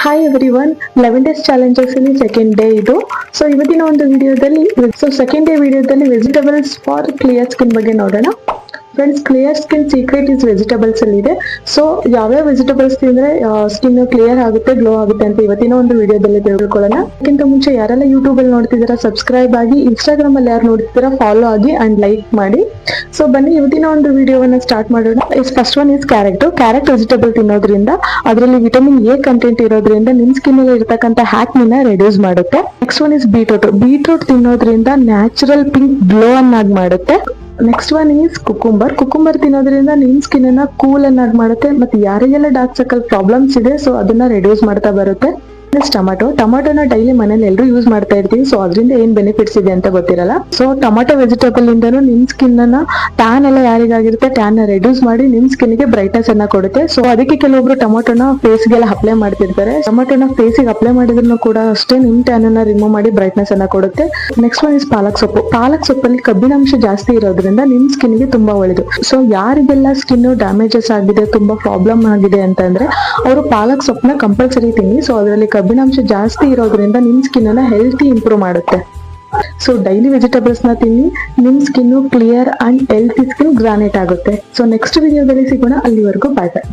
Hi every one 11 days challenges ಅಲ್ಲಿ second day ಇದು. So ಇವತ್ತಿನ ಒಂದು ವಿಡಿಯೋದಲ್ಲಿ ಸೆಕೆಂಡ್ ಡೇ ವಿಡಿಯೋದಲ್ಲಿ ವೆಜಿಟೇಬಲ್ಸ್ ಫಾರ್ ಕ್ಲಿಯರ್ ಸ್ಕಿನ್ ಬಗ್ಗೆ ನೋಡೋಣ. Friends, clear skin secret is vegetables ಅಲ್ಲಿ ಇದೆ. ಸೊ ಯಾವ್ಯಾವ ವೆಜಿಟೇಬಲ್ಸ್ ತಿಂದ್ರೆ ಸ್ಕಿನ್ ಕ್ಲಿಯರ್ ಆಗುತ್ತೆ, ಗ್ಲೋ ಆಗುತ್ತೆ ಅಂತ ಇವತ್ತಿನ ಒಂದು ವಿಡಿಯೋದಲ್ಲಿ ತಿಳ್ಕೊಳ್ಳೋಣ. ಅದಕ್ಕಿಂತ ಮುಂಚೆ ಯಾರೆಲ್ಲ ಯೂಟ್ಯೂಬ್ ಅಲ್ಲಿ ನೋಡ್ತಿದ್ದೀರಾ ಸಬ್ಸ್ಕ್ರೈಬ್ ಆಗಿ, ಇನ್ಸ್ಟಾಗ್ರಾಮ್ ಅಲ್ಲಿ ಯಾರು ನೋಡ್ತಿದ್ದೀರಾ ಫಾಲೋ ಆಗಿ ಅಂಡ್ ಲೈಕ್ ಮಾಡಿ. ಸೊ ಬನ್ನಿ ಇವತ್ತಿನ ಒಂದು ವಿಡಿಯೋವನ್ನ ಸ್ಟಾರ್ಟ್ ಮಾಡೋಣ. First one is carrot vegetable ತಿನ್ನೋದ್ರಿಂದ ಅದರಲ್ಲಿ ವಿಟಮಿನ್ ಎ ಕಂಟೆಂಟ್ ಇರೋದ್ರಿಂದ ನಿಮ್ ಸ್ಕಿನ್ ಅಲ್ಲಿ ಇರತಕ್ಕಂತ ಹ್ಯಾಕ್ನಿನ ರೆಡ್ಯೂಸ್ ಮಾಡುತ್ತೆ. ನೆಕ್ಸ್ಟ್ ಒನ್ ಇಸ್ ಬೀಟ್ರೂಟ್ ತಿನ್ನೋದ್ರಿಂದ ನ್ಯಾಚುರಲ್ ಪಿಂಕ್ ಗ್ಲೋ ಅನ್ನಾಗಿ ಮಾಡುತ್ತೆ. ನೆಕ್ಸ್ಟ್ ಒನ್ ಈಸ್ ಕುಕುಂಬರ್ ತಿನ್ನೋದ್ರಿಂದ ನಿಮ್ ಸ್ಕಿನ್ ಅನ್ನ ಕೂಲ್ ಅನ್ನಾಗಿ ಮಾಡುತ್ತೆ. ಮತ್ತೆ ಯಾರಿಗೆಲ್ಲ ಡಾರ್ಕ್ ಸರ್ಕಲ್ ಪ್ರಾಬ್ಲಮ್ಸ್ ಇದೆ ಸೊ ಅದನ್ನ ರೆಡ್ಯೂಸ್ ಮಾಡ್ತಾ ಬರುತ್ತೆ. ಟೊಮಾಟೋನ ಡೈಲಿ ಮನೇಲಿ ಎಲ್ಲರೂ ಯೂಸ್ ಮಾಡ್ತಾ ಇರ್ತೀವಿ. ಸೊ ಅದರಿಂದ ಏನ್ ಬೆನಿಫಿಟ್ಸ್ ಇದೆ ಅಂತ ಗೊತ್ತಿರಲ್ಲ. ಸೊ ಟೊಮಾಟೊ ವೆಜಿಟೇಬಲ್ ಇಂದನು ನಿಮ್ ಸ್ಕಿನ್ ಅನ್ನ ಟ್ಯಾನ್ ಎಲ್ಲ ಯಾರಿಗಾಗಿರುತ್ತೆ ಟ್ಯಾನ್ ನ ರೆಡ್ಯೂಸ್ ಮಾಡಿ ನಿಮ್ ಸ್ಕಿನ್ ಗೆ ಬ್ರೈಟ್ನೆಸ್ ಅನ್ನ ಕೊಡುತ್ತೆ. ಸೊ ಅದಕ್ಕೆ ಕೆಲವೊಬ್ರು ಟೊಮಾಟೋನ ಫೇಸ್ ಗೆಲ್ಲ ಅಪ್ಲೈ ಮಾಡ್ತಿರ್ತಾರೆ. ಟೊಮಾಟೋನ ಫೇಸ್ ಗೆ ಅಪ್ಲೈ ಮಾಡಿದ್ರು ಕೂಡ ಅಷ್ಟೇ ನಿಮ್ ಟ್ಯಾನ್ ಅನ್ನ ರಿಮೂವ್ ಮಾಡಿ ಬ್ರೈಟ್ನೆಸ್ ಅನ್ನ ಕೊಡುತ್ತೆ. ನೆಕ್ಸ್ಟ್ ಒನ್ ಇಸ್ ಪಾಲಕ್ ಸೊಪ್ಪಲ್ಲಿ ಕಬ್ಬಿನಾಂಶ ಜಾಸ್ತಿ ಇರೋದ್ರಿಂದ ನಿಮ್ ಸ್ಕಿನ್ ಗೆ ತುಂಬಾ ಒಳ್ಳೆಯದು. ಸೊ ಯಾರಿಗೆಲ್ಲ ಸ್ಕಿನ್ ಡ್ಯಾಮೇಜಸ್ ಆಗಿದೆ, ತುಂಬಾ ಪ್ರಾಬ್ಲಮ್ ಆಗಿದೆ ಅಂತಂದ್ರೆ ಅವರು ಪಾಲಕ್ ಸೊಪ್ಪನ್ನ ಕಂಪಲ್ಸರಿ ತಿನ್ನಿ. ಸೊ ಅದರಲ್ಲಿ ಕಬ್ಬಿನಾಂಶ ಜಾಸ್ತಿ ಇರೋದ್ರಿಂದ ನಿಮ್ ಸ್ಕಿನ್ ಅನ್ನ ಹೆಲ್ತಿ ಇಂಪ್ರೂವ್ ಮಾಡುತ್ತೆ. ಸೊ ಡೈಲಿ ವೆಜಿಟೇಬಲ್ಸ್ ನ ತಿನ್ನಿ, ನಿಮ್ skin clear and healthy skin granite ಆಗುತ್ತೆ. ಸೊ ನೆಕ್ಸ್ಟ್ ವಿಡಿಯೋದಲ್ಲಿ ಸಿಗೋಣ. ಅಲ್ಲಿವರೆಗೂ ಬಾಯ್ ಬಾಯ್.